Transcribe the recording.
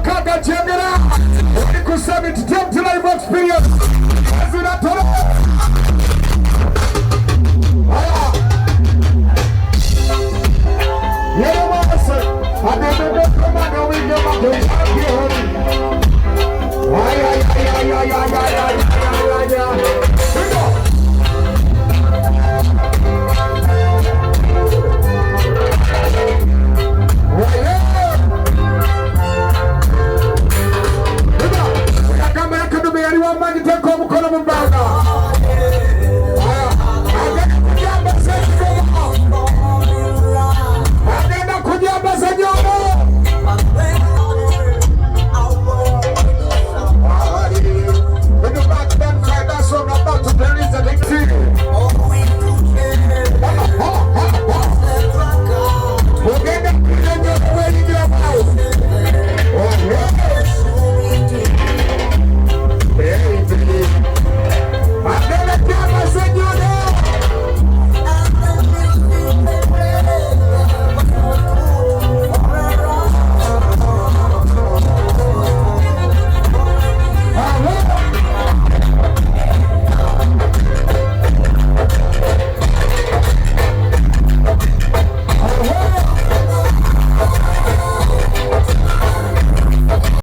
Kaka Chengera, kusema tutem to life experience. Azina tolo. Yeah, mama, I don't come on, we get back to you. Ay.